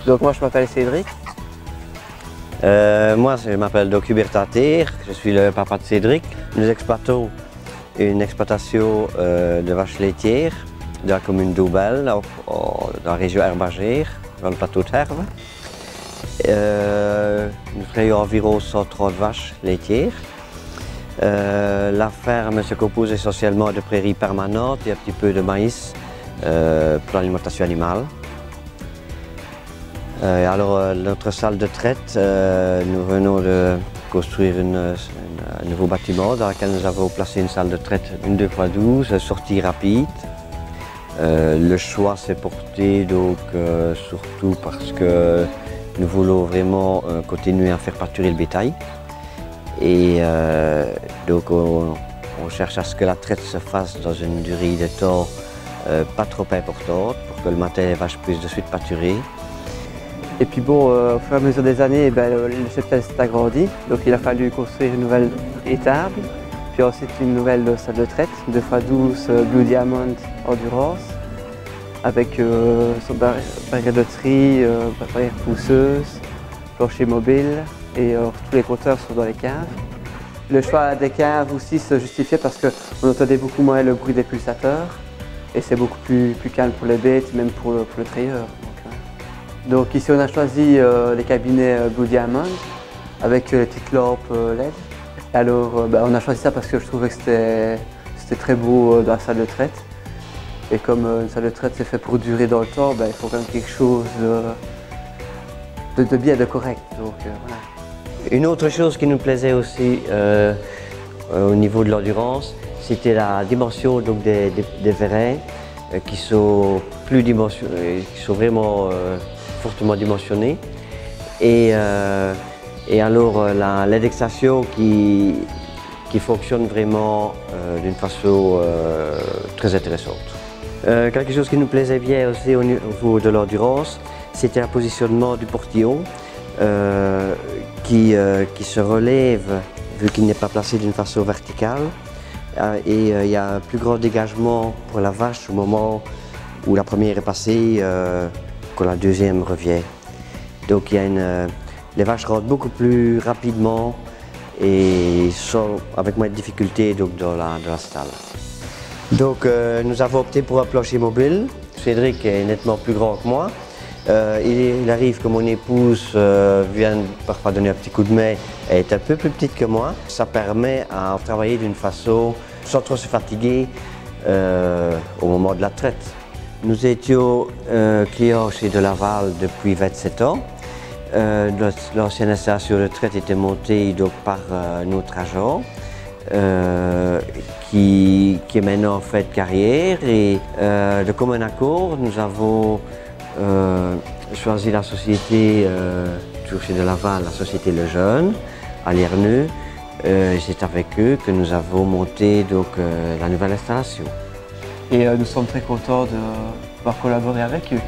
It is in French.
Donc moi je m'appelle Cédric. Moi je m'appelle donc Hubert Tater, je suis le papa de Cédric. Nous exploitons une exploitation de vaches laitières de la commune d'Aubel, dans la région herbagère, dans le plateau de Herve. Nous travaillons environ 130 vaches laitières. La ferme se compose essentiellement de prairies permanentes et un petit peu de maïs pour l'alimentation animale. Alors notre salle de traite, nous venons de construire un nouveau bâtiment dans lequel nous avons placé une salle de traite, une 2x12, sortie rapide. Le choix s'est porté donc surtout parce que nous voulons vraiment continuer à faire pâturer le bétail. Et donc on cherche à ce que la traite se fasse dans une durée de temps pas trop importante pour que le matin les vaches puissent de suite pâturer. Et puis bon, au fur et à mesure des années, le cheptel s'est agrandi. Donc il a fallu construire une nouvelle étable, puis ensuite une nouvelle salle de traite, 2x12 Blue Diamond Endurance, avec son barrière de tri, barrière pousseuse, plancher mobile, et tous les compteurs sont dans les caves. Le choix des caves aussi se justifiait parce qu'on entendait beaucoup moins le bruit des pulsateurs, et c'est beaucoup plus calme pour les bêtes, même pour le trayeur. Donc ici on a choisi les cabinets Blue Diamond avec les petites lampes LED. Alors on a choisi ça parce que je trouvais que c'était très beau dans la salle de traite. Et comme une salle de traite c'est fait pour durer dans le temps, il faut quand même quelque chose de bien, de correct. Donc, voilà. Une autre chose qui nous plaisait aussi au niveau de l'endurance, c'était la dimension donc, des vérins qui sont vraiment fortement dimensionnés. Et alors l'indexation qui fonctionne vraiment d'une façon très intéressante. Quelque chose qui nous plaisait bien aussi au niveau de l'endurance, c'était un positionnement du portillon qui se relève vu qu'il n'est pas placé d'une façon verticale. Et il y a un plus grand dégagement pour la vache au moment où la première est passée, quand la deuxième revient. Donc les vaches rentrent beaucoup plus rapidement et sont avec moins de difficultés donc, dans la stalle. Donc nous avons opté pour un plancher mobile. Cédric est nettement plus grand que moi. Il arrive que mon épouse vienne parfois donner un petit coup de main, elle est un peu plus petite que moi. Ça permet à travailler d'une façon sans trop se fatiguer au moment de la traite. Nous étions clients chez De Laval depuis 27 ans. L'ancienne installation de traite était montée donc, par notre agent qui est maintenant en fait carrière. Et de commun accord, nous avons choisi la société, toujours chez De Laval, la société Le Jeune, à Lierneux. C'est avec eux que nous avons monté donc, la nouvelle installation. Et nous sommes très contents de pouvoir collaborer avec eux.